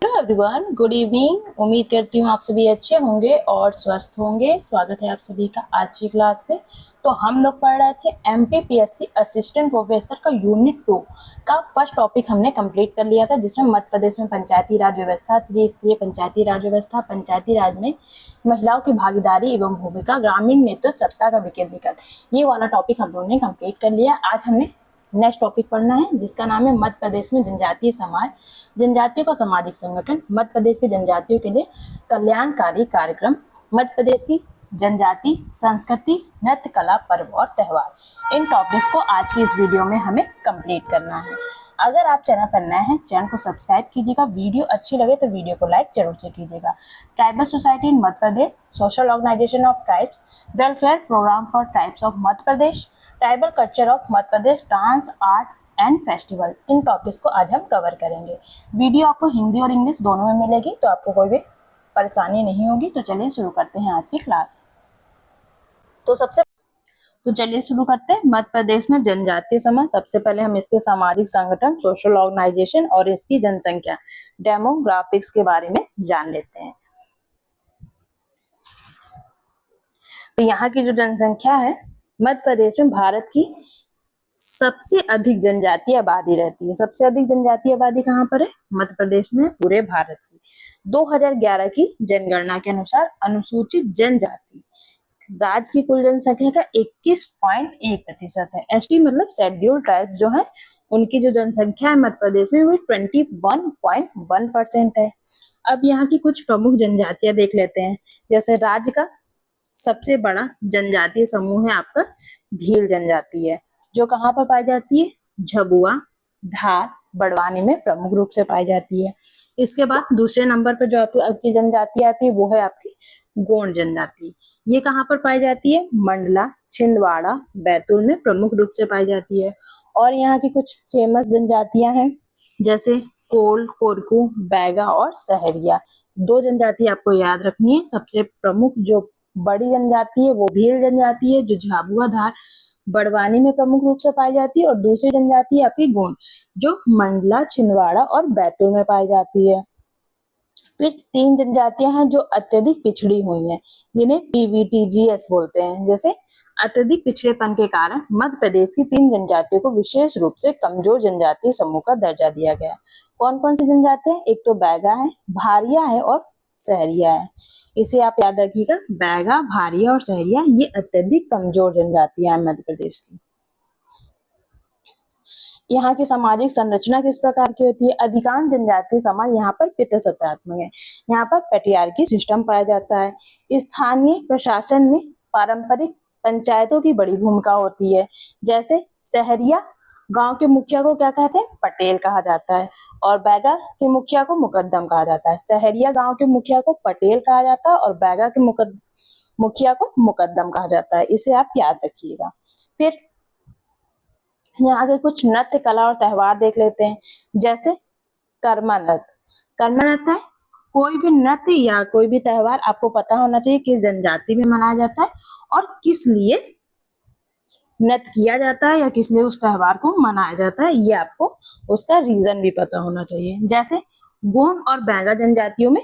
Hello everyone, good evening. उम्मीद करती हूँ आप सभी अच्छे होंगे और स्वस्थ होंगे। स्वागत है आप सभी का आज की क्लास में। तो हम लोग पढ़ रहे थे एमपीपीएससी असिस्टेंट प्रोफेसर का यूनिट 2 का फर्स्ट टॉपिक हमने कंप्लीट कर लिया था, जिसमें मध्य प्रदेश में पंचायती राज व्यवस्था, त्रिस्तरीय पंचायती राज व्यवस्था, पंचायती राज में महिलाओं की भागीदारी एवं भूमिका, ग्रामीण नेतृत्व सत्ता का विकेंद्रीकरण, ये वाला टॉपिक हम लोगों ने कंप्लीट कर लिया। आज हमने नेक्स्ट टॉपिक पढ़ना है जिसका नाम है मध्य प्रदेश में जनजातीय समाज, जनजातियों का सामाजिक संगठन, मध्य प्रदेश की जनजातियों के लिए कल्याणकारी कार्यक्रम, मध्य प्रदेश की जनजाति संस्कृति, नृत्य कला, पर्व और त्योहार। इन टॉपिक्स को आज की इस वीडियो में हमें कंप्लीट करना है। अगर आप चैनल पर नए हैं, चैनल को सब्सक्राइब कीजिएगा। वीडियो अच्छी लगे तो वीडियो को लाइक जरूर से कीजिएगा। Tribal society in Madhya Pradesh, social organisation of tribes, welfare programme for tribes of Madhya Pradesh, tribal culture of Madhya Pradesh, dance, art and festival, इन टॉपिक्स को आज हम कवर करेंगे। वीडियो आपको हिंदी और इंग्लिश दोनों में मिलेगी, तो आपको कोई भी परेशानी नहीं होगी। तो चलिए शुरू करते हैं आज की क्लास। तो चलिए शुरू करते हैं। मध्य प्रदेश में जनजातीय समाज, सबसे पहले हम इसके सामाजिक संगठन, सोशल ऑर्गेनाइजेशन और इसकी जनसंख्या, डेमोग्राफिक्स के बारे में जान लेते हैं। तो यहाँ की जो जनसंख्या है, मध्य प्रदेश में भारत की सबसे अधिक जनजातीय आबादी रहती है। सबसे अधिक जनजातीय आबादी कहाँ पर है? मध्य प्रदेश में, पूरे भारत की। 2011 की जनगणना के अनुसार अनुसूचित जनजाति राज्य की कुल जनसंख्या का 21.1% है। एसटी मतलब शेड्यूल ट्राइब जो है, उनकी जो जनसंख्या है मध्य प्रदेश में वो 21.1% है। अब यहाँ की कुछ प्रमुख जनजातियां देख लेते हैं। जैसे राज्य का सबसे बड़ा जनजातीय समूह है आपका भील जनजाति है, जो कहाँ पर पाई जाती है? झबुआ, धार, बड़वानी में प्रमुख रूप से पाई जाती है। इसके बाद दूसरे नंबर पर जो आपकी जनजाति आती है वो है आपकी गोंड जनजाति। ये कहाँ पर पाई जाती है? मंडला, छिंदवाड़ा, बैतूल में प्रमुख रूप से पाई जाती है। और यहाँ की कुछ फेमस जनजातियां हैं, जैसे कोल, कोरकू, बैगा और सहरिया। दो जनजाति आपको याद रखनी है। सबसे प्रमुख जो बड़ी जनजाति है वो भील जनजाति है, जो झाबुआ, धार, बड़वानी में प्रमुख रूप से पाई जाती है। और दूसरी जनजाति है आपकी गोंड, जो मंडला, छिंदवाड़ा और बैतूल में पाई जाती है। फिर तीन जनजातियां हैं जो अत्यधिक पिछड़ी हुई हैं, जिन्हें पीवीटीजीएस बोलते हैं। जैसे अत्यधिक पिछड़ेपन के कारण मध्य प्रदेश की तीन जनजातियों को विशेष रूप से कमजोर जनजातीय समूह का दर्जा दिया गया। कौन कौन सी जनजातियां? एक तो बैगा है, भारिया है और सहरिया है। इसे आप याद रखिएगा, बैगा, भारिया और सहरिया, ये अत्यधिक कमजोर जनजातियां हैं मध्य प्रदेश की। यहाँ की सामाजिक संरचना किस प्रकार की होती है? अधिकांश जनजातीय समाज यहाँ पर पितृसत्तात्मक है। यहाँ पर पैट्रियार्की सिस्टम पाया जाता है। स्थानीय प्रशासन में पारंपरिक पंचायतों की बड़ी भूमिका होती है। जैसे सहरिया गांव के मुखिया को क्या कहते हैं? पटेल कहा जाता है। और बैगा के मुखिया को मुकद्दम कहा जाता है। सहरिया गांव के मुखिया को पटेल कहा जाता है और बैगा के मुखिया को मुकद्दम कहा जाता है। इसे आप याद रखिएगा। फिर यहाँ के कुछ नृत्य कला और त्योहार देख लेते हैं। जैसे कर्मा नृत्य। कर्मा नृत्य है कोई भी नृत्य या कोई भी त्योहार, आपको पता होना चाहिए किस जनजाति में मनाया जाता है और किस लिए नृत्य किया जाता है या किस लिए उस त्योहार को मनाया जाता है, ये आपको उसका रीजन भी पता होना चाहिए। जैसे गोंड और बैगा जनजातियों में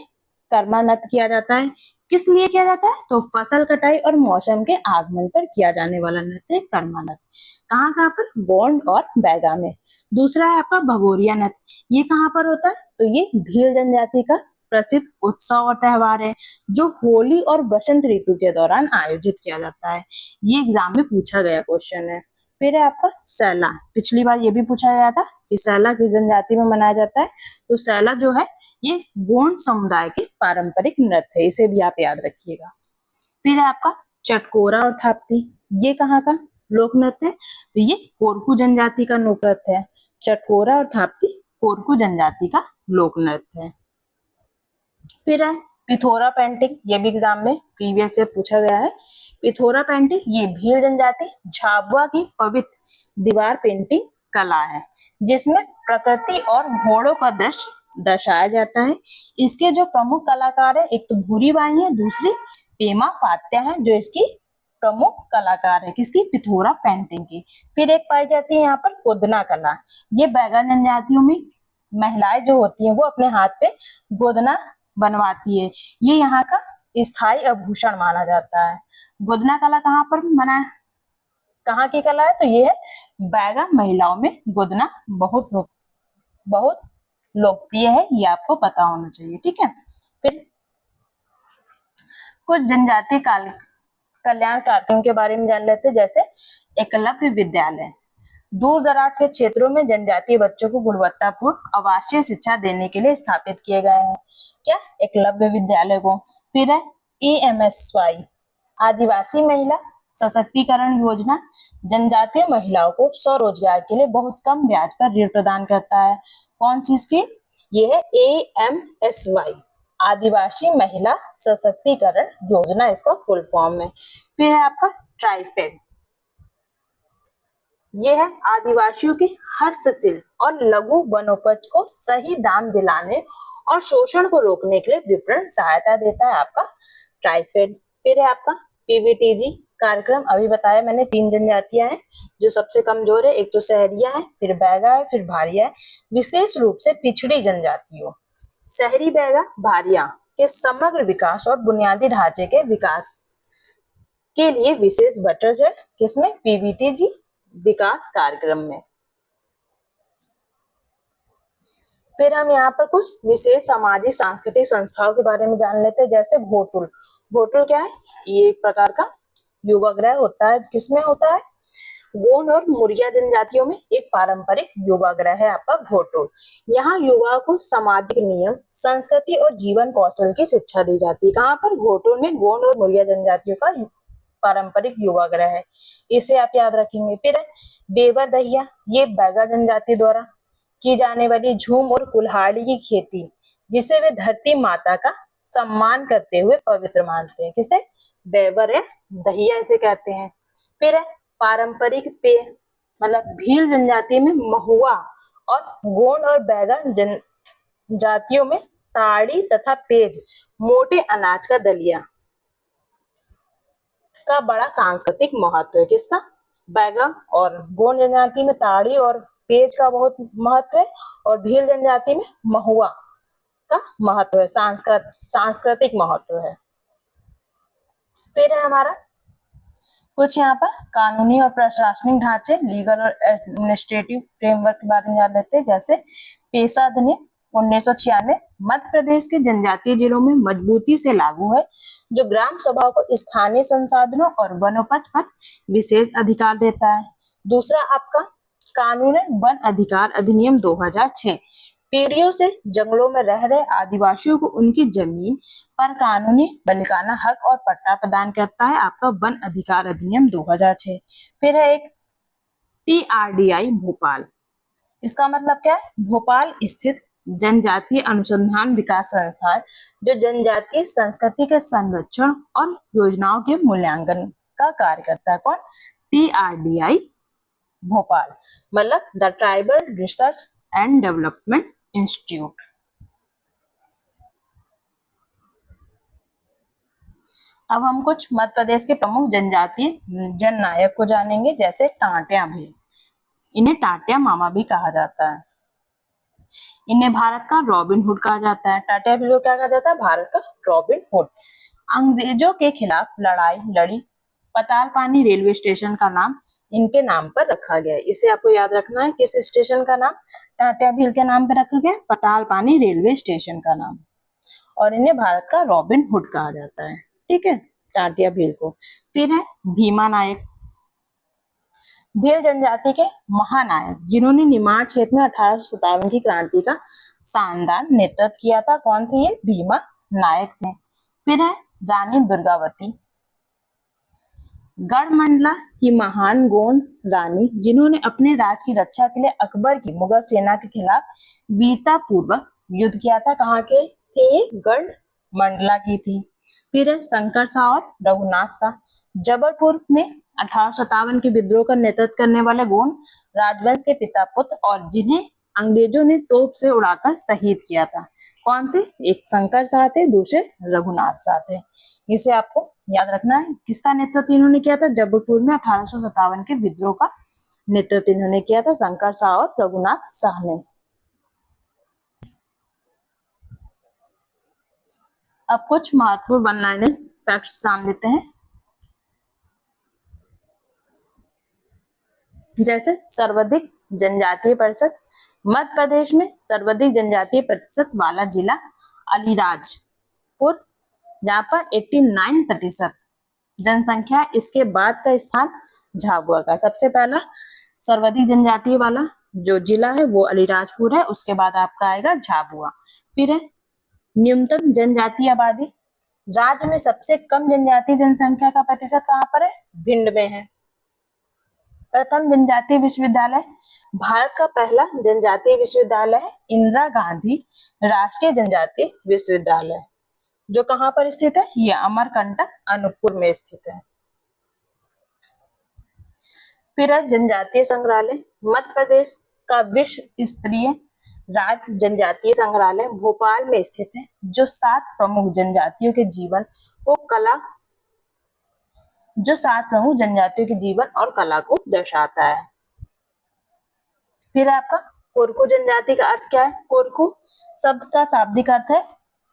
कर्मा नृत्य किया जाता है। किस लिए किया जाता है? तो फसल कटाई और मौसम के आगमन पर किया जाने वाला नृत्य है कर्मा नृत्य। कहाँ कहाँ पर? गोंड और बैगा में। दूसरा है आपका भगोरिया नृत्य। ये कहाँ पर होता है? तो ये भील जनजाति का प्रसिद्ध उत्सव और त्योहार है, जो होली और बसंत ऋतु के दौरान आयोजित किया जाता है। ये एग्जाम में पूछा गया क्वेश्चन है। फिर है आपका सैला। पिछली बार ये भी पूछा गया था कि सैला किस जनजाति में मनाया जाता है। तो सैला जो है ये गोंड समुदाय के पारंपरिक नृत्य है, इसे भी आप याद रखिएगा। फिर है आपका चटकोरा और थाप्ती। ये कहाँ का लोक नृत्य है? तो ये कोरकू जनजाति का लोक नृत्य है। चटकोरा और थाप्ती कोरकू जनजाति का लोक नृत्य है। फिर है पिथोरा पेंटिंग। ये भी एग्जाम में प्रीवियस से पूछा गया है। पिथोरा पेंटिंग ये भील जनजाति झाबुआ की पवित्र दीवार पेंटिंग कला है, जिसमें प्रकृति और घोड़ों का दृश्य दर्शाया जाता है। इसके जो प्रमुख कलाकार है, एक तो भूरी बाई है, दूसरी पेमा पात्या है, जो इसकी प्रमुख कलाकार है। किसकी? पिथोरा पेंटिंग की। फिर एक पाई जाती है यहाँ पर कोदना कला। ये बैगा जनजातियों में महिलाएं जो होती हैं वो अपने हाथ पे गोदना बनवाती है। ये यहाँ का स्थायी आभूषण माना जाता है। गोदना कला कहाँ पर बना, कहाँ की कला है, तो ये है बैगा महिलाओं में गोदना बहुत लोकप्रिय है, ये आपको पता होना चाहिए। ठीक है, फिर कुछ जनजातीय कल्याण कार्यक्रम के बारे में जान लेते हैं, जैसे एकलव्य विद्यालय। दूर दराज के क्षेत्रों में जनजातीय बच्चों को गुणवत्तापूर्ण आवासीय शिक्षा देने के लिए स्थापित किए गए हैं क्या, एकलव्य विद्यालय को। फिर है EMSY, आदिवासी महिला सशक्तिकरण योजना, जनजातीय महिलाओं को स्वरोजगार के लिए बहुत कम ब्याज पर ऋण प्रदान करता है। कौन सी स्कीम, ये है AMSY, आदिवासी महिला सशक्तिकरण योजना, इसका फुल फॉर्म है। फिर है आपका ट्राइफेड, ये है आदिवासियों के हस्तशिल्प और लघु वनोपज को सही दाम दिलाने और शोषण को रोकने के लिए विपणन सहायता देता है आपका ट्राइफेड। फिर है आपका PVTG कार्यक्रम, अभी बताया मैंने 3 जनजातियां हैं जो सबसे कमजोर है, एक तो सहरिया है, फिर बैगा है, फिर भारिया है। विशेष रूप से पिछड़ी जनजातियों, शहरी बैगा भारिया के समग्र विकास और बुनियादी ढांचे के विकास के लिए विशेष बजट है किसमें, PVTG विकास कार्यक्रम में। फिर हम यहाँ पर कुछ विशेष सामाजिक सांस्कृतिक संस्थाओं के बारे में जान लेते हैं, जैसे घोटुल। घोटुल क्या है, ये एक प्रकार का युवा गृह होता है, किसमें होता है, गोंड और मुरिया जनजातियों में एक पारंपरिक युवा गृह है आपका घोटुल। यहाँ युवा को सामाजिक नियम, संस्कृति और जीवन कौशल की शिक्षा दी जाती है। कहाँ पर, घोटुल में गोंड और मुरिया जनजातियों का पारंपरिक युवा गृह है, इसे आप याद रखेंगे। फिर बेवर दहिया, ये बैगा जनजाति द्वारा की जाने वाली झूम और कुल्हाड़ी की खेती, जिसे वे धरती माता का सम्मान करते हुए पवित्र मानते हैं, किसे, बेवर है दहिया इसे कहते हैं। फिर है पारंपरिक पेय, मतलब भील जनजाति में महुआ और गोंड और बैगा जनजातियों में ताड़ी तथा पेज, मोटे अनाज का दलिया का बड़ा सांस्कृतिक महत्व है। किसका, बैगा और गोंड जनजाति में ताड़ी और पेज का बहुत महत्व है, और भील जनजाति में महुआ का महत्व है, सांस्कृतिक महत्व है। फिर है हमारा कुछ यहाँ पर कानूनी और प्रशासनिक ढांचे, लीगल और एडमिनिस्ट्रेटिव फ्रेमवर्क के बारे में जान लेते हैं, जैसे पेशा अधिनियम 1996 मध्य प्रदेश के जनजातीय जिलों में मजबूती से लागू है, जो ग्राम सभाओं को स्थानीय संसाधनों और वनोपज पर विशेष अधिकार देता है। दूसरा आपका कानून वन अधिकार अधिनियम 2006, पीढ़ियों से जंगलों में रह रहे आदिवासियों को उनकी जमीन पर कानूनी मालिकाना हक और पट्टा प्रदान करता है आपका वन अधिकार अधिनियम 2006। फिर है एक TRDI भोपाल, इसका मतलब क्या है, भोपाल स्थित जनजातीय अनुसंधान विकास संस्थान, जो जनजातीय संस्कृति के संरक्षण और योजनाओं के मूल्यांकन का कार्य करता है। कौन, TRDI भोपाल, मतलब the tribal research and development institute. अब हम कुछ मध्य प्रदेश के प्रमुख जनजातीय जननायक को जानेंगे, जैसे टाटिया भील, इन्हें टाटिया मामा भी कहा जाता है। इन्हें भारत का रॉबिन हुड कहा जाता है। टाटिया भील को क्या कहा जाता है, भारत का रॉबिन हुड। अंग्रेजों के खिलाफ लड़ाई लड़ी, पतालपानी रेलवे स्टेशन का नाम इनके नाम पर रखा गया है, इसे आपको याद रखना है, किस स्टेशन का नाम टाटिया भील के नाम पर रखा गया, पतालपानी रेलवे स्टेशन का नाम, और इन्हें भारत का रॉबिन हुड कहा जाता है। ठीक है, टाटिया भील को। फिर है भीमा नायक, भील जनजाति के महानायक, जिन्होंने निमाड़ क्षेत्र में 1857 की क्रांति का शानदार नेतृत्व किया था। कौन थे ये, भीमा नायक थे। फिर है रानी दुर्गावती, गढ़मंडला की महान गोंड रानी, जिन्होंने अपने राज की रक्षा के लिए अकबर की मुगल सेना के खिलाफ वीरता पूर्वक युद्ध किया था। कहाँ के थे ये, गढ़मंडला की थी। फिर है शंकर शाह और रघुनाथ शाह, जबलपुर में 1857 के विद्रोह का नेतृत्व करने वाले गोंड राजवंश के पिता पुत्र, और जिन्हें अंग्रेजों ने तोप से उड़ाकर शहीद किया था। कौन थे, एक शंकर शाह थे, दूसरे रघुनाथ शाह थे। इसे आपको याद रखना है, किसका नेतृत्व इन्होंने किया था, जबलपुर में 1857 के विद्रोह का नेतृत्व इन्होंने किया था, शंकर शाह और रघुनाथ शाह ने। अब कुछ महत्वपूर्ण वन लाइनर फैक्ट्स जान लेते हैं। जैसे सर्वाधिक जनजातीय प्रतिशत, मध्य प्रदेश में सर्वाधिक जनजातीय प्रतिशत वाला जिला अलीराजपुर, जहाँ पर 89% जनसंख्या। इसके बाद का स्थान झाबुआ का। सबसे पहला सर्वाधिक जनजातीय वाला जो जिला है वो अलीराजपुर है, उसके बाद आपका आएगा झाबुआ। फिर है न्यूनतम जनजातीय आबादी, राज्य में सबसे कम जनजातीय जनसंख्या का प्रतिशत कहाँ पर है? भिंड में है। प्रथम जनजातीय विश्वविद्यालय, भारत का पहला जनजातीय विश्वविद्यालय है इंदिरा गांधी राष्ट्रीय जनजातीय विश्वविद्यालय, जो कहाँ पर स्थित है? ये अमरकंटक अनूपपुर में स्थित है। फिर है जनजातीय संग्रहालय, मध्य प्रदेश का विश्व स्तरीय राज्य जनजातीय संग्रहालय भोपाल में स्थित है, जो 7 प्रमुख जनजातियों के जीवन और कला को दर्शाता है। फिर आपका कोरकू जनजाति का अर्थ क्या है? कोरकू शब्द का शाब्दिक अर्थ है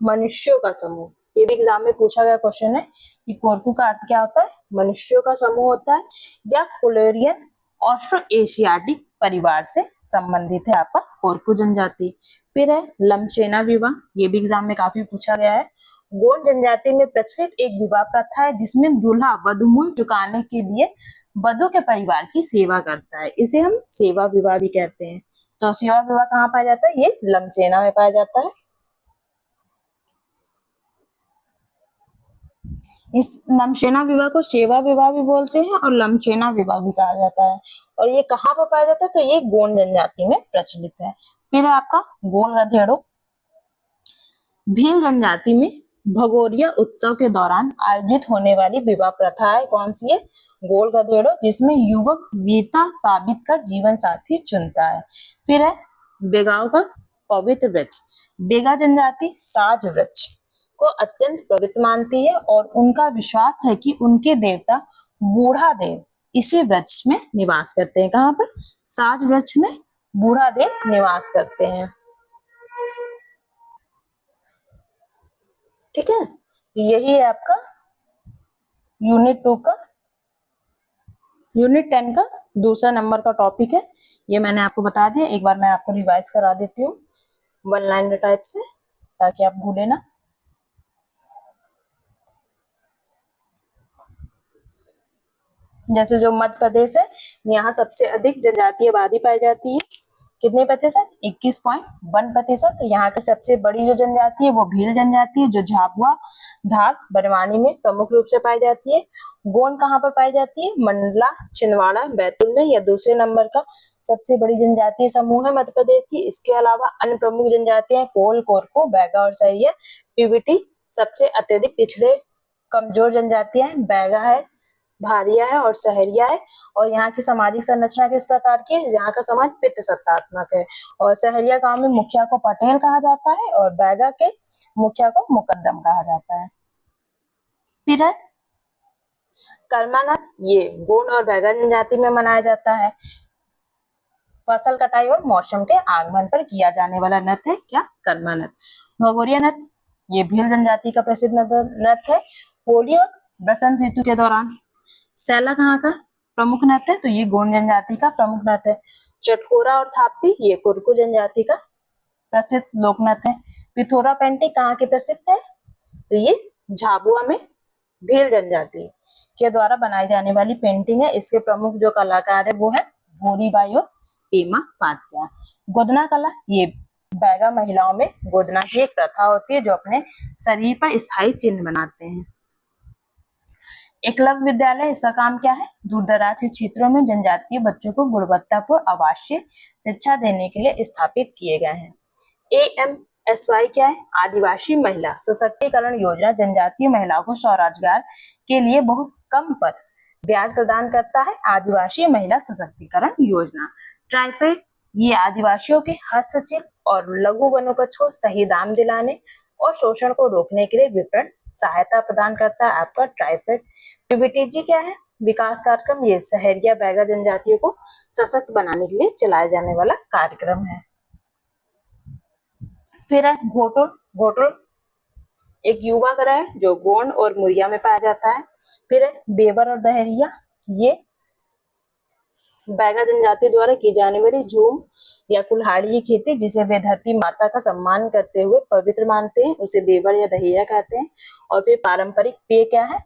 मनुष्यों का समूह। ये भी एग्जाम में पूछा गया क्वेश्चन है कि कोरकू का अर्थ क्या होता है? मनुष्यों का समूह होता है, या कोलेरियन ऑस्ट्रो एशियाटिक परिवार से संबंधित है आपका कोरकू जनजाति। फिर है लमचेना विवाह, ये भी एग्जाम में काफी पूछा गया है। गोंड जनजाति में प्रचलित एक विवाह प्रथा है जिसमें दूल्हा वधूमूल चुकाने के लिए वधू के परिवार की सेवा करता है। इसे हम सेवा विवाह भी कहते हैं। तो सेवा विवाह कहाँ पाया जाता है? ये लमचेना में पाया जाता है। इस लमचेना विवाह को सेवा विवाह भी बोलते हैं और लमचेना विवाह भी कहा जाता है। और ये कहाँ पर पाया जाता है? तो ये गोंड जनजाति में प्रचलित है। फिर है आपका गोल गधेड़ो, भील जनजाति में भगोरिया उत्सव के दौरान आयोजित होने वाली विवाह प्रथा है। कौन सी है? गोल गधेड़ो, जिसमें युवक वीरता साबित कर जीवन साथी चुनता है। फिर है बेगाओं का पवित्र वृक्ष, बेगा जनजाति साज वृक्ष को अत्यंत पवित्र मानती है और उनका विश्वास है कि उनके देवता बूढ़ा देव इसी वृक्ष में निवास करते हैं। कहाँ पर? साज वृक्ष में बूढ़ा देव निवास करते हैं। ठीक है, यही है आपका यूनिट 10 का दूसरा नंबर का टॉपिक है। ये मैंने आपको बता दिया, एक बार मैं आपको रिवाइज करा देती हूँ वन लाइनर टाइप से, ताकि आप भूले ना। जैसे जो मध्य प्रदेश है, यहाँ सबसे अधिक जनजातीय आबादी पाई जाती है। कितने प्रतिशत? 21.1%। यहाँ की सबसे बड़ी जो जनजाति है वो भील जनजाति है, जो झाबुआ, धार, बड़वानी में प्रमुख रूप से पाई जाती है। गोंड कहाँ पर पाई जाती है? मंडला, छिंदवाड़ा, बैतूल में। यह दूसरे नंबर का सबसे बड़ी जनजातीय समूह है मध्य प्रदेश की। इसके अलावा अन्य प्रमुख जनजातियां कोल, कोरकू, बैगा और सहरिया। पीवीटी सबसे अत्यधिक पिछड़े कमजोर जनजातियां हैं। बैगा है, भारिया है और सहरिया है। और यहाँ की सामाजिक संरचना किस प्रकार की है? यहाँ का समाज पितृ सत्तात्मक है। और सहरिया गांव में मुखिया को पटेल कहा जाता है और बैगा के मुखिया को मुकद्दम कहा जाता है। फिर है कर्मानत, ये गोंड और बैगा जनजाति में मनाया जाता है। फसल कटाई और मौसम के आगमन पर किया जाने वाला नृत्य है क्या? कर्मानत। भगोरिया नृत्य, ये भील जनजाति का प्रसिद्ध नृत्य है, होली और बसंत ऋतु के दौरान। सैला कहाँ का प्रमुख नृत्य है? तो ये गोंड जनजाति का प्रमुख नृत्य है। चटकोरा और थापती, ये कुरकू जनजाति का प्रसिद्ध लोक नृत्य है। पिथोरा पेंटिंग कहाँ की प्रसिद्ध है? तो ये झाबुआ में भील जनजाति के द्वारा बनाई जाने वाली पेंटिंग है। इसके प्रमुख जो कलाकार है वो है भूरीबाई और पेमा पात्या। गोदना कला, ये बैगा महिलाओं में गोदना की एक प्रथा होती है जो अपने शरीर पर स्थायी चिन्ह बनाते हैं। एकलव्य विद्यालय, इसका काम क्या है? दूर दराज के क्षेत्रों में जनजातीय बच्चों को गुणवत्तापूर्ण आवासीय शिक्षा देने के लिए स्थापित किए गए हैं। AMSY क्या है? आदिवासी महिला सशक्तिकरण योजना जनजातीय महिलाओं को स्वरोजगार के लिए बहुत कम पर ब्याज प्रदान करता है। आदिवासी महिला सशक्तिकरण योजना। ट्राइफेड, ये आदिवासियों के हस्तशिल्प और लघु वनोपज को सही दाम दिलाने और शोषण को रोकने के लिए विपणन सहायता प्रदान करता है आपका ट्राइफेड। पीबीटीजी क्या है? विकास कार्यक्रम, ये सहरिया बैगा जनजातियों को सशक्त बनाने के लिए चलाया जाने वाला कार्यक्रम है। फिर है घोटुल। घोटुल एक युवा ग्रह है जो गोंड और मुरिया में पाया जाता है। फिर है बेबर और दहरिया, ये बैगा जनजाति द्वारा की जाने वाली झूम या कुल्हाड़ी की खेती जिसे वे धरती माता का सम्मान करते हुए पवित्र मानते हैं, उसे बेबर या दहिया कहते हैं। और फिर पारंपरिक पेय क्या है?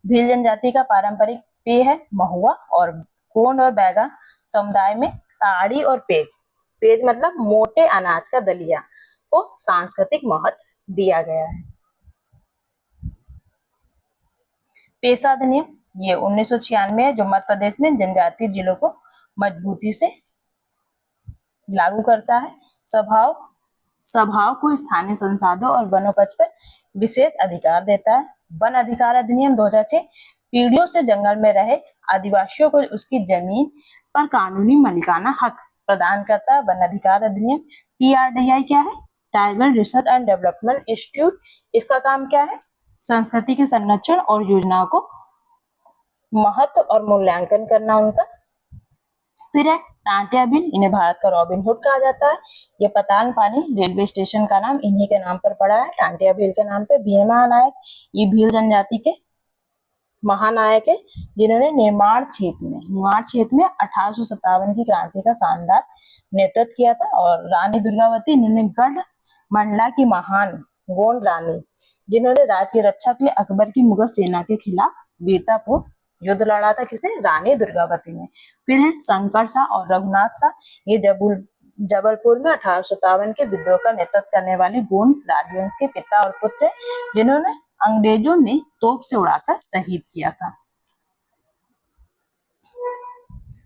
भील जनजाति का पारंपरिक पेय है महुआ, और गोंड और बैगा समुदाय में ताड़ी और पेज, पेज मतलब मोटे अनाज का दलिया को सांस्कृतिक महत्व दिया गया है। पेशा अधिनियम ये 1996 है, जो मध्य प्रदेश में जनजातीय जिलों को मजबूती से लागू करता है। सभाओं को स्थानीय संसाधनों और वनोपज पर विशेष अधिकार देता है। वन अधिकार अधिनियम 2006 पीढ़ियों से जंगल में रहे आदिवासियों को उसकी जमीन पर कानूनी मालिकाना हक प्रदान करता है। वन अधिकार अधिनियम TRDI क्या है? Tribal research and development institute. इसका काम क्या है? संस्कृति के संरक्षण और योजनाओं को महत्व और मूल्यांकन करना उनका। फिर है टांटिया भील, इन्हें भारत का रॉबिन हुड कहा जाता है। ये पतान पानी रेलवे स्टेशन का नाम इन्हीं के नाम पर पड़ा है, टांटिया भील के नाम पे। भील महानायक, ये भील जनजाति के महानायक है जिन्होंने निर्माण क्षेत्र में 1857 की क्रांति का शानदार नेतृत्व किया था। और रानी दुर्गावती, इन्होंने गढ़ मंडला की महान गोंड रानी जिन्होंने राज्य की रक्षा के लिए अकबर की मुगल सेना के खिलाफ वीरतापूर्ण युद्ध लड़ा था। किसने? रानी दुर्गावती ने। फिर है शंकर शाह और रघुनाथ शाह, ये जबलपुर में 1857 के विद्रोह का नेतृत्व करने वाले गोंड राजवंश के पिता और पुत्र जिन्होंने अंग्रेजों ने तोप से उड़ाकर शहीद किया था।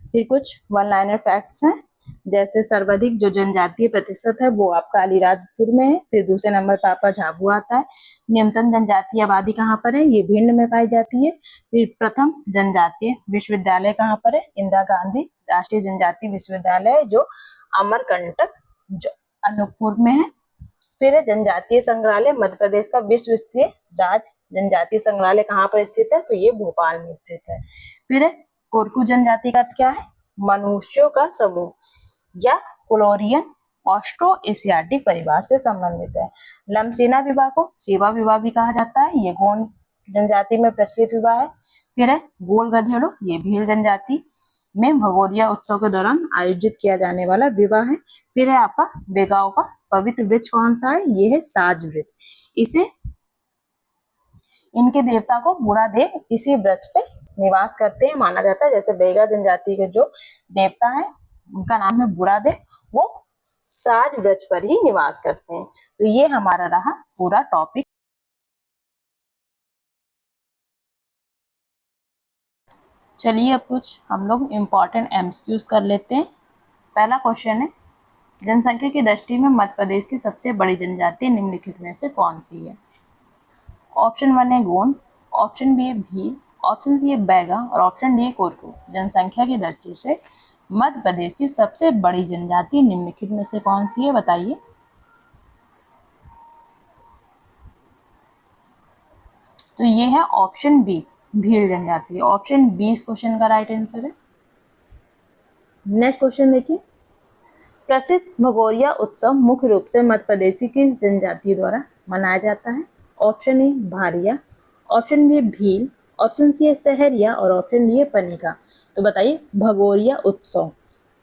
फिर कुछ वन लाइनर फैक्ट्स हैं, जैसे सर्वाधिक जो जनजातीय प्रतिशत है वो आपका अलीराजपुर में है। फिर दूसरे नंबर पर आपका झाबुआ आता है। न्यूनतम जनजातीय आबादी कहाँ पर है? ये भिंड में पाई जाती है। फिर प्रथम जनजातीय विश्वविद्यालय कहाँ पर है? इंदिरा गांधी राष्ट्रीय जनजातीय विश्वविद्यालय जो अमरकंटक अनूपपुर में है। फिर है जनजातीय संग्रहालय, मध्य प्रदेश का विश्व स्तरीय राज्य जनजातीय संग्रहालय कहाँ पर स्थित है? तो ये भोपाल में स्थित है। फिर है कोरकू जनजाति का क्या है? मनुष्यों का समूह या कोलोरियन ऑस्ट्रो एशियाटिक परिवार से संबंधित है। लमसेना विवाह को सेवा विवाह भी कहा जाता है, ये गोंड जनजाति में प्रचलित विवाह है। फिर है गोल गधेड़ो, ये भील जनजाति में भगोरिया उत्सव के दौरान आयोजित किया जाने वाला विवाह है। फिर है आपका बेगांव का पवित्र वृक्ष कौन सा है? ये है साज वृक्ष। इसे इनके देवता को बुढ़ा देव इसी वृक्ष पे निवास करते हैं माना जाता है। जैसे बेगा जनजाति के जो देवता है उनका नाम है बुढ़ा देव, वो साज वृक्ष पर ही निवास करते हैं। तो ये हमारा रहा पूरा टॉपिक। चलिए अब कुछ हम लोग इम्पोर्टेंट एमसीक्यूज कर लेते हैं। पहला क्वेश्चन है, जनसंख्या की दृष्टि में मध्य प्रदेश की सबसे बड़ी जनजाति निम्नलिखित में से कौन सी है? ऑप्शन 1 है गोंड, ऑप्शन बी है भील, ऑप्शन सी है बैगा और ऑप्शन डी है कोरकू। जनसंख्या की दृष्टि से मध्य प्रदेश की सबसे बड़ी जनजाति निम्नलिखित में से कौन सी है? बताइए। तो ये है ऑप्शन बी, भील जनजाति। ऑप्शन बी इस क्वेश्चन का राइट आंसर है। नेक्स्ट क्वेश्चन देखिए, प्रसिद्ध भगोरिया उत्सव मुख्य रूप से मध्य प्रदेश की जनजाति द्वारा मनाया जाता है। Option A Bhariya, option B Bhil, option C है सहरिया और ऑप्शन डी है पनिका। तो बताइए भगोरिया उत्सव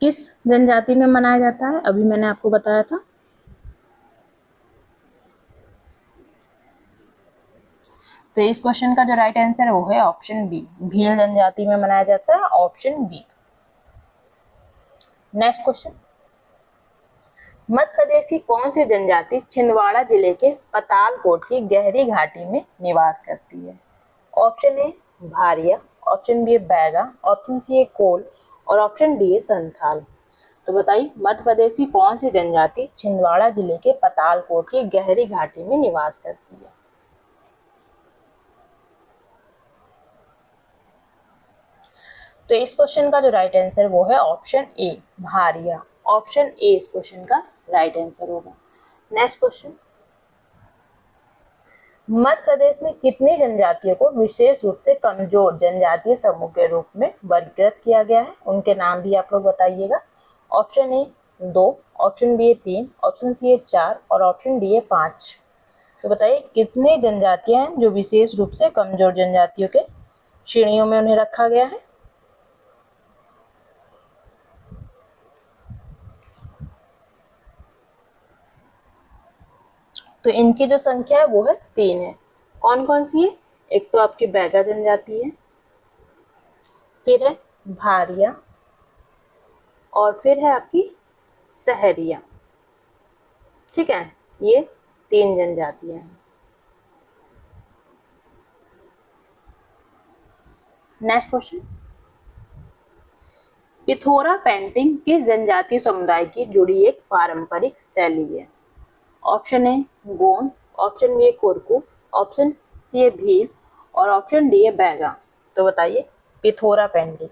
किस जनजाति में मनाया जाता है? अभी मैंने आपको बताया था। तो इस क्वेश्चन का जो राइट आंसर है वो है ऑप्शन बी, भील जनजाति में मनाया जाता है, option B. Next question, Madhya Pradesh की कौन सी जनजाति छिंदवाड़ा जिले के पतालकोट की गहरी घाटी में निवास करती है? Option A Bhariya, option B Baiga, option C है कोल और ऑप्शन डी है संथाल। तो बताइए मध्य प्रदेश की कौन सी जनजाति छिंदवाड़ा जिले के पतालकोट की गहरी घाटी में निवास करती है? तो इस क्वेश्चन का जो राइट आंसर वो है option A Bhariya. Option A इस क्वेश्चन का राइट आंसर होगा। नेक्स्ट क्वेश्चन, मध्य प्रदेश में कितनी जनजातियों को विशेष रूप से कमजोर जनजातीय समूह के रूप में वर्गीकृत किया गया है? उनके नाम भी आप लोग बताइएगा। Option A 2, option B 3, option C 4 और ऑप्शन डी 5। तो बताइए कितनी जनजातियां हैं जो विशेष रूप से कमजोर जनजातियों के श्रेणियों में उन्हें रखा गया है? तो इनकी जो संख्या है वो है 3 है। कौन कौन सी है? एक तो आपकी बैगा जनजाति है, फिर है भारिया, और फिर है आपकी सहरिया। ठीक है, ये 3 जनजातियां हैं। नेक्स्ट क्वेश्चन, पिथोरा पेंटिंग किस जनजातीय समुदाय की जुड़ी एक पारंपरिक शैली है? Option A Gond, option B Korku, option C है भील और ऑप्शन डी है बैगा। तो बताइए पिथोरा पेंटिंग।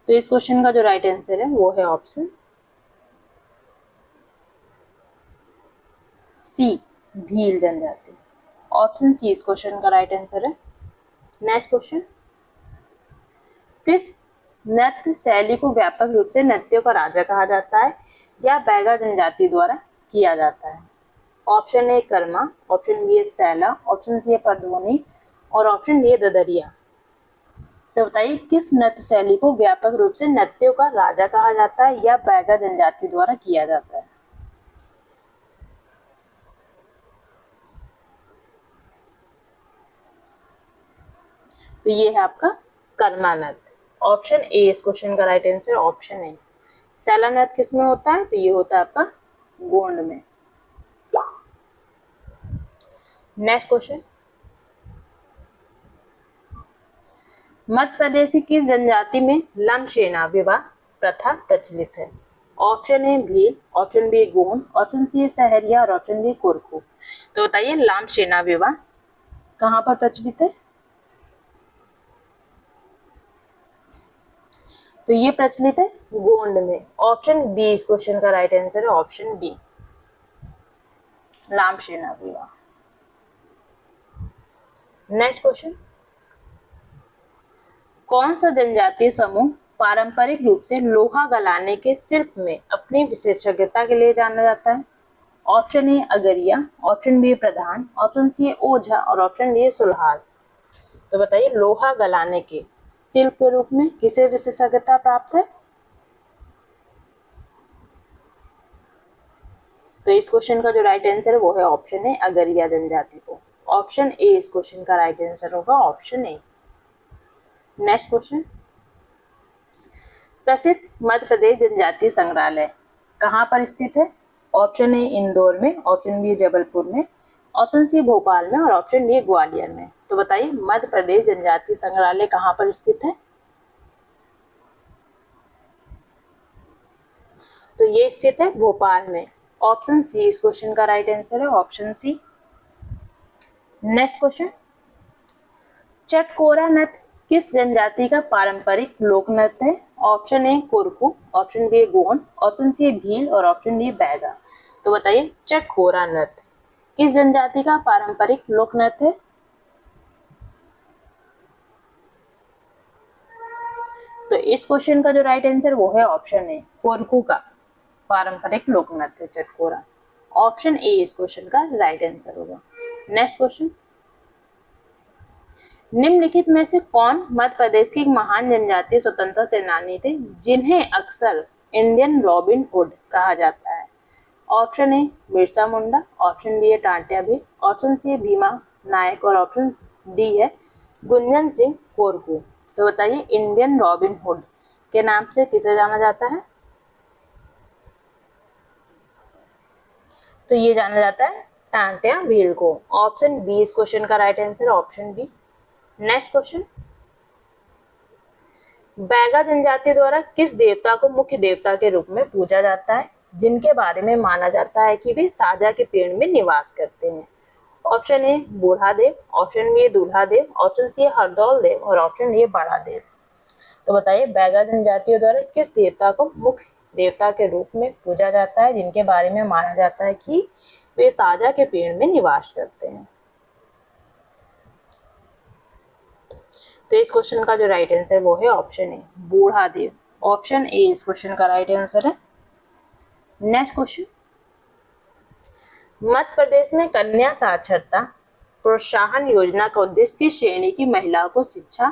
तो इस क्वेश्चन का जो राइट आंसर है वो है ऑप्शन सी, भील जनजाति। ऑप्शन सी इस क्वेश्चन का राइट आंसर है। नेक्स्ट क्वेश्चन, किस नृत्य शैली को व्यापक रूप से नृत्यों का राजा कहा जाता है या बैगा जनजाति द्वारा किया जाता है? Option A Karma, option B है सैला, ऑप्शन सी है परधोनी और ऑप्शन डी है ददरिया। तो बताइए किस नृत्य शैली को व्यापक रूप से नृत्यों का राजा कहा जाता है या बैगा जनजाति द्वारा किया जाता है? तो ये है आपका कर्मा नृत्य। ऑप्शन ए इस क्वेश्चन का right answer. Option A. Saila नृत्य किस में होता है? तो ये होता है आपका गोंड में। नेक्स्ट क्वेश्चन, मध्य प्रदेश की किस जनजाति में लमशेना विवाह प्रथा प्रचलित है? Option A Bhil, option B Gond, option C Sahariya और ऑप्शन डी कोरकू। तो बताइए लमशेना विवाह कहाँ पर प्रचलित है? तो ये प्रचलित है गोंड में। ऑप्शन बी इस क्वेश्चन का राइट आंसर है। ऑप्शन बी, लमशेना विवाह। नेक्स्ट क्वेश्चन, कौन सा जनजातीय समूह पारंपरिक रूप से लोहा गलाने के शिल्प में अपनी विशेषज्ञता के लिए जाना जाता है? Option A Agaria, option B प्रधान, ऑप्शन सी ओझा और ऑप्शन डी सुल्हास। तो बताइए लोहा गलाने के शिल्प के रूप में किसे विशेषज्ञता प्राप्त है? तो इस क्वेश्चन का जो राइट आंसर है वो है ऑप्शन ए अगरिया जनजाति को। ऑप्शन ए इस क्वेश्चन का राइट आंसर होगा। Option A. नेक्स्ट क्वेश्चन, प्रसिद्ध मध्य प्रदेश जनजातीय संग्रहालय कहाँ पर स्थित है? ऑप्शन ए इंदौर में, ऑप्शन बी जबलपुर में, ऑप्शन सी भोपाल में और ऑप्शन डी ग्वालियर में। तो बताइए मध्य प्रदेश जनजातीय संग्रहालय कहाँ पर स्थित है? तो ये स्थित है भोपाल में। ऑप्शन सी इस क्वेश्चन का राइट आंसर है। Option C. Next question, Chatkora नृत्य किस जनजाति का पारंपरिक लोक नृत्य है? Option A Korku, option B Gond, option C Bhil और ऑप्शन डी बैगा। तो बताइए चटकोरा नृत्य किस जनजाति का पारंपरिक लोक नृत्य है? तो इस क्वेश्चन का जो राइट आंसर वो है ऑप्शन ए कोरकू का पारंपरिक लोक नृत्य चटकोरा। ऑप्शन ए इस क्वेश्चन का राइट आंसर होगा। नेक्स्ट क्वेश्चन, निम्नलिखित में से कौन मध्य प्रदेश की महान जनजातीय स्वतंत्रता सेनानी थे जिन्हें अक्सर इंडियन रॉबिन हुड कहा जाता है? Option A Birsa Munda, option B है टांटिया भील, ऑप्शन सी है भीमा नायक और ऑप्शन डी है गुंजन सिंह कोरकू। तो बताइए इंडियन रॉबिन हुड के नाम से किसे जाना जाता है? तो ये जाना जाता है टांटिया भील को। ऑप्शन बी इस क्वेश्चन का right answer. Option B. Next question, Baiga जनजाति द्वारा किस देवता को मुख्य देवता के रूप में पूजा जाता है जिनके बारे में माना जाता है कि वे साजा के पेड़ में निवास करते हैं? ऑप्शन ए बूढ़ा देव, ऑप्शन बी दूल्हा देव, ऑप्शन सी हरदौल देव और ऑप्शन डी बड़ा देव। तो बताइए बैगा जनजातियों द्वारा किस देवता को मुख्य देवता के रूप में पूजा जाता है, जिनके बारे में माना जाता है कि वे साजा के पेड़ में निवास करते हैं। तो इस क्वेश्चन का जो राइट आंसर वो है ऑप्शन ए, बूढ़ा देव। ऑप्शन ए इस क्वेश्चन का राइट आंसर है। नेक्स्ट क्वेश्चन, मध्य प्रदेश में कन्या साक्षरता प्रोत्साहन योजना का उद्देश्य किस श्रेणी की महिलाओं को शिक्षा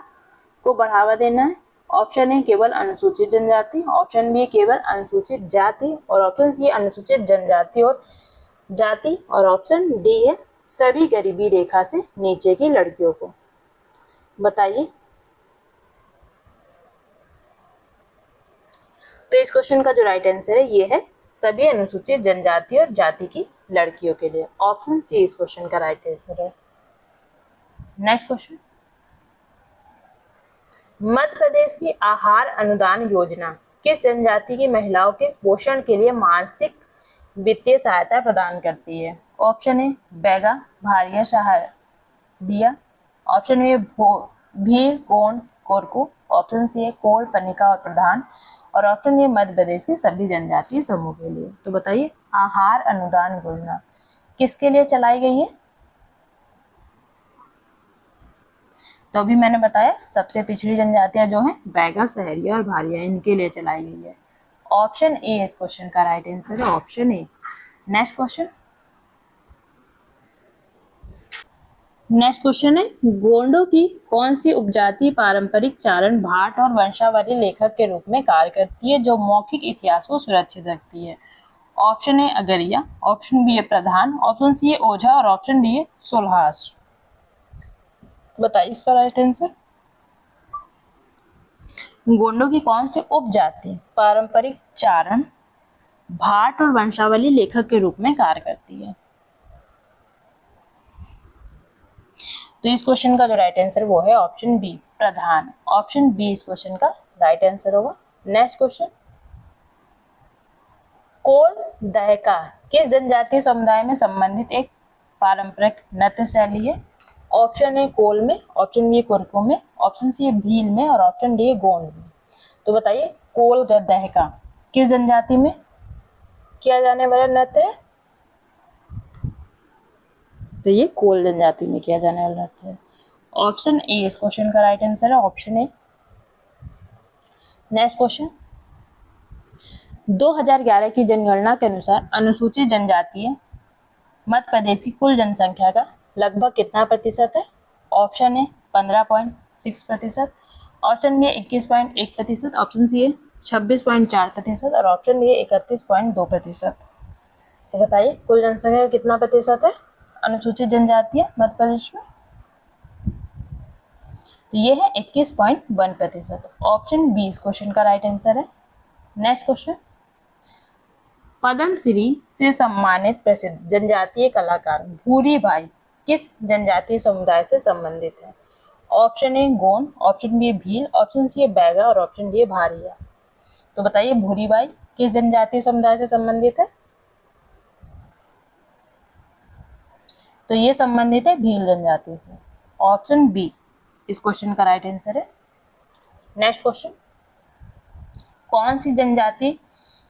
को बढ़ावा देना है? ऑप्शन ए केवल अनुसूचित जनजाति, ऑप्शन बी केवल अनुसूचित जाति, और ऑप्शन सी अनुसूचित जनजाति और जाति, और ऑप्शन डी है सभी गरीबी रेखा से नीचे की लड़कियों को। बताइए। तो इस क्वेश्चन का जो राइट आंसर है ये है सभी अनुसूचित जनजाति और जाति की लड़कियों के लिए। ऑप्शन सी इस क्वेश्चन का राइट आंसर है। नेक्स्ट क्वेश्चन, मध्य प्रदेश की आहार अनुदान योजना किस जनजाति की महिलाओं के पोषण के लिए मानसिक वित्तीय सहायता प्रदान करती है? Option A Baiga, Bharia, Saharia, option A Bhil, Gond, Korku, option C है कोल, पनिका और प्रधान, और ऑप्शन ए मध्य प्रदेश के सभी जनजातीय समूह के लिए। तो बताइए आहार अनुदान योजना किसके लिए चलाई गई है? तो अभी मैंने बताया सबसे पिछड़ी जनजातियां जो हैं बैगा, सहरिया और भारिया, इनके लिए चलाई गई है। ऑप्शन ए इस क्वेश्चन का राइट आंसर है, ऑप्शन ए। नेक्स्ट क्वेश्चन, है गोंडों की कौन सी उपजाति पारंपरिक चारण, भाट और वंशावली लेखक के रूप में कार्य करती है जो मौखिक इतिहास को सुरक्षित रखती है? Option A Agaria, option B है प्रधान, ऑप्शन सी है ओझा, और ऑप्शन डी है सुल्हास। बताइए इसका राइट आंसर। गोंडों की कौन सी उपजाति पारंपरिक चारण, भाट और वंशावली लेखक के रूप में कार्य करती है? तो इस क्वेश्चन का जो राइट आंसर वो है ऑप्शन बी प्रधान। ऑप्शन बी इस क्वेश्चन का राइट आंसर होगा। नेक्स्ट क्वेश्चन, कोल दहका किस जनजातीय समुदाय में संबंधित एक पारंपरिक नृत्य शैली है? ऑप्शन ए कोल में, ऑप्शन बी कुरकू में, ऑप्शन सी भील में, और ऑप्शन डी गोंड में। तो बताइए कोल दहका किस जनजाति में किया जाने वाला नृत्य है? तो ये कोल जनजाति में किया जाने वाला नृत्य है। ऑप्शन ए इस क्वेश्चन का राइट आंसर है, ऑप्शन ए। नेक्स्ट क्वेश्चन, 2011 की जनगणना के अनुसार अनुसूचित जनजातीय मध्य प्रदेश की कुल जनसंख्या का लगभग कितना प्रतिशत है? Option A 15.6%, option B 21.1%, option C 26.4%, और ऑप्शन डी 31.2%। तो बताइए कुल जनसंख्या का कितना प्रतिशत है अनुसूचित जनजातीय मध्य प्रदेश में? तो ये है 21.1%। ऑप्शन बी इस क्वेश्चन का राइट आंसर है। नेक्स्ट क्वेश्चन, पद्मश्री से सम्मानित प्रसिद्ध जनजातीय कलाकार भूरी बाई किस जनजातीय समुदाय से संबंधित है? Option A Gond, option B Bhil, option C Baiga, और ऑप्शन डी भारिया। तो बताइए भूरी बाई किस जनजातीय समुदाय से संबंधित है? तो ये संबंधित है भील जनजाति से। ऑप्शन बी इस क्वेश्चन का राइट आंसर है। नेक्स्ट क्वेश्चन, कौन सी जनजाति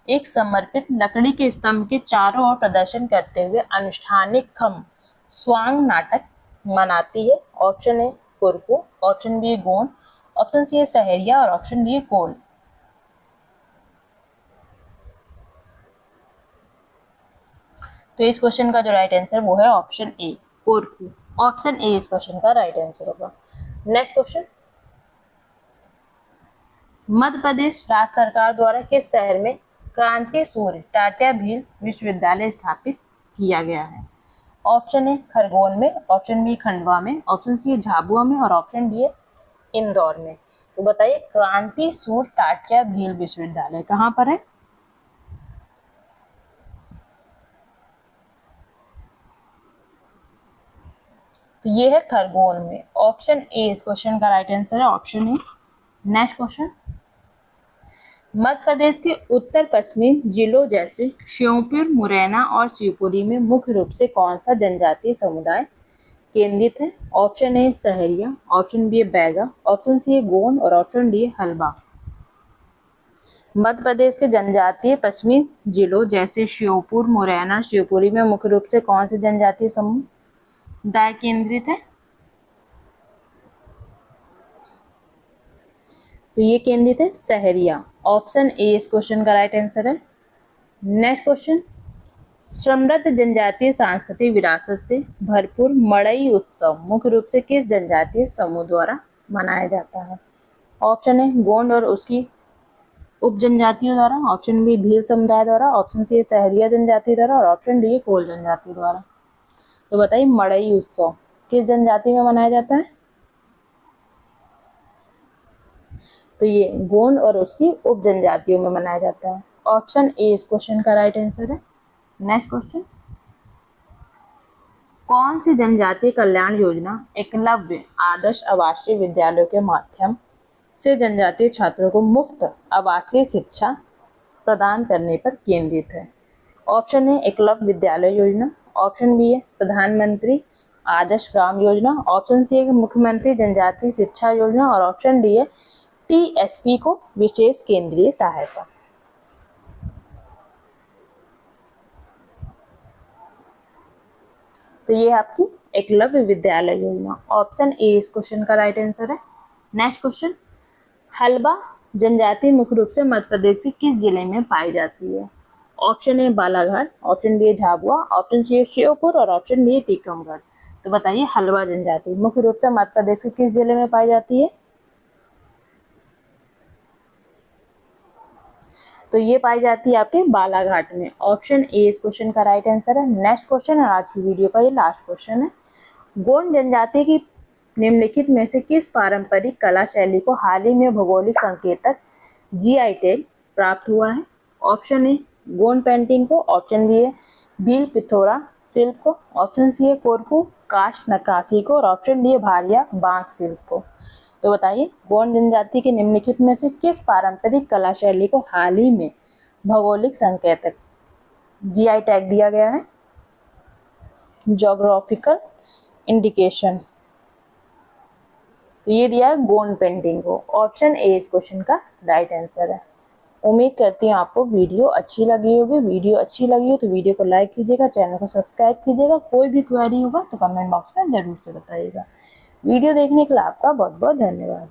एक समर्पित लकड़ी के स्तंभ के चारों ओर प्रदर्शन करते हुए अनुष्ठानिक खम स्वांग नाटक मनाती है? Option A Korku, option B Gond, option C Sahariya, और ऑप्शन डी कोल। तो इस क्वेश्चन का जो राइट आंसर वो है option A Korku. Option A इस क्वेश्चन का राइट आंसर होगा। नेक्स्ट क्वेश्चन, मध्य प्रदेश राज्य सरकार द्वारा किस शहर में क्रांति सूर्य टाटिया भील विश्वविद्यालय स्थापित किया गया है? ऑप्शन ए खरगोन में, ऑप्शन बी खंडवा में, ऑप्शन सी झाबुआ में, और ऑप्शन डी इंदौर में। तो बताइए क्रांति सूर्य टाटिया भील विश्वविद्यालय कहाँ पर है? तो ये है खरगोन में। ऑप्शन ए इस क्वेश्चन का राइट आंसर है, ऑप्शन ए। नेक्स्ट क्वेश्चन, मध्य प्रदेश के उत्तर पश्चिमी जिलों जैसे श्योपुर, मुरैना और शिवपुरी में मुख्य रूप से कौन सा जनजातीय समुदाय केंद्रित है? Option A Sahariya, option B है बैगा, ऑप्शन सी है गोंड और ऑप्शन डी है हलबा। मध्य प्रदेश के जनजातीय पश्चिमी जिलों जैसे श्योपुर, मुरैना, शिवपुरी में मुख्य रूप से कौन से जनजातीय समूह दाय केंद्रित है? तो ये केंद्रित है सहरिया। ऑप्शन ए इस क्वेश्चन का राइट आंसर है। नेक्स्ट क्वेश्चन, समृद्ध जनजातीय सांस्कृतिक विरासत से भरपूर मड़ई उत्सव मुख्य रूप से किस जनजातीय समूह द्वारा मनाया जाता है? ऑप्शन है गोंड और उसकी उप जनजातियों द्वारा, ऑप्शन बी भील समुदाय द्वारा, ऑप्शन सी सहरिया जनजाति द्वारा और ऑप्शन डी कोल जनजाति द्वारा। तो बताइए मड़ई उत्सव किस जनजाति में मनाया जाता है? तो ये गोंड और उसकी उप जनजातियों में मनाया जाता है। ऑप्शन ए इस क्वेश्चन का राइट आंसर है। नेक्स्ट क्वेश्चन, कौन सी जनजातीय कल्याण योजना एकलव्य आदर्श आवासीय विद्यालयों के माध्यम से जनजातीय छात्रों को मुफ्त आवासीय शिक्षा प्रदान करने पर केंद्रित है? ऑप्शन है एकलव्य विद्यालय योजना, ऑप्शन बी है प्रधानमंत्री आदर्श ग्राम योजना, ऑप्शन सी है मुख्यमंत्री जनजातीय शिक्षा योजना और ऑप्शन डी है टीएसपी को विशेष केंद्रीय सहायता। तो ये आपकी एकलव्य विद्यालय योजना। ऑप्शन ए इस क्वेश्चन का राइट आंसर है। नेक्स्ट क्वेश्चन, हलबा जनजाति मुख्य रूप से मध्य प्रदेश के किस जिले में पाई जाती है? Option A Balaghat, option B Jhabua, option C Sheopur और ऑप्शन डी टीकमगढ़। तो बताइए हलबा जनजाति मुख्य रूप से मध्य प्रदेश के किस जिले में पाई जाती है? तो ये पाई जाती है आपके बालाघाट में। ऑप्शन ए इस क्वेश्चन का राइट आंसर है। नेक्स्ट क्वेश्चन है आज की वीडियो का ये लास्ट क्वेश्चन है, गोंड जनजाति की निम्नलिखित में से किस पारंपरिक कला शैली को हाल ही में भौगोलिक संकेतक जीआई टैग प्राप्त हुआ है? ऑप्शन ए गोंड पेंटिंग को, ऑप्शन बी है भील पिथौरा शिल्प को, ऑप्शन सी है कोरकू काष्ठ नक्काशी को और ऑप्शन डी है भारिया बांस शिल्प को। तो बताइए गोंड जनजाति के निम्नलिखित में से किस पारंपरिक कला शैली को हाल ही में भौगोलिक संकेतक जीआई टैग दिया गया है? Geographical indication. तो ये दिया है गोंड पेंटिंग को। ऑप्शन ए इस क्वेश्चन का राइट आंसर है। उम्मीद करती हूँ आपको वीडियो अच्छी लगी होगी। वीडियो अच्छी लगी हो तो वीडियो को लाइक कीजिएगा, चैनल को सब्सक्राइब कीजिएगा। कोई भी क्वेरी होगा तो कमेंट बॉक्स में जरूर से बताइएगा। वीडियो देखने के लिए आपका बहुत बहुत धन्यवाद।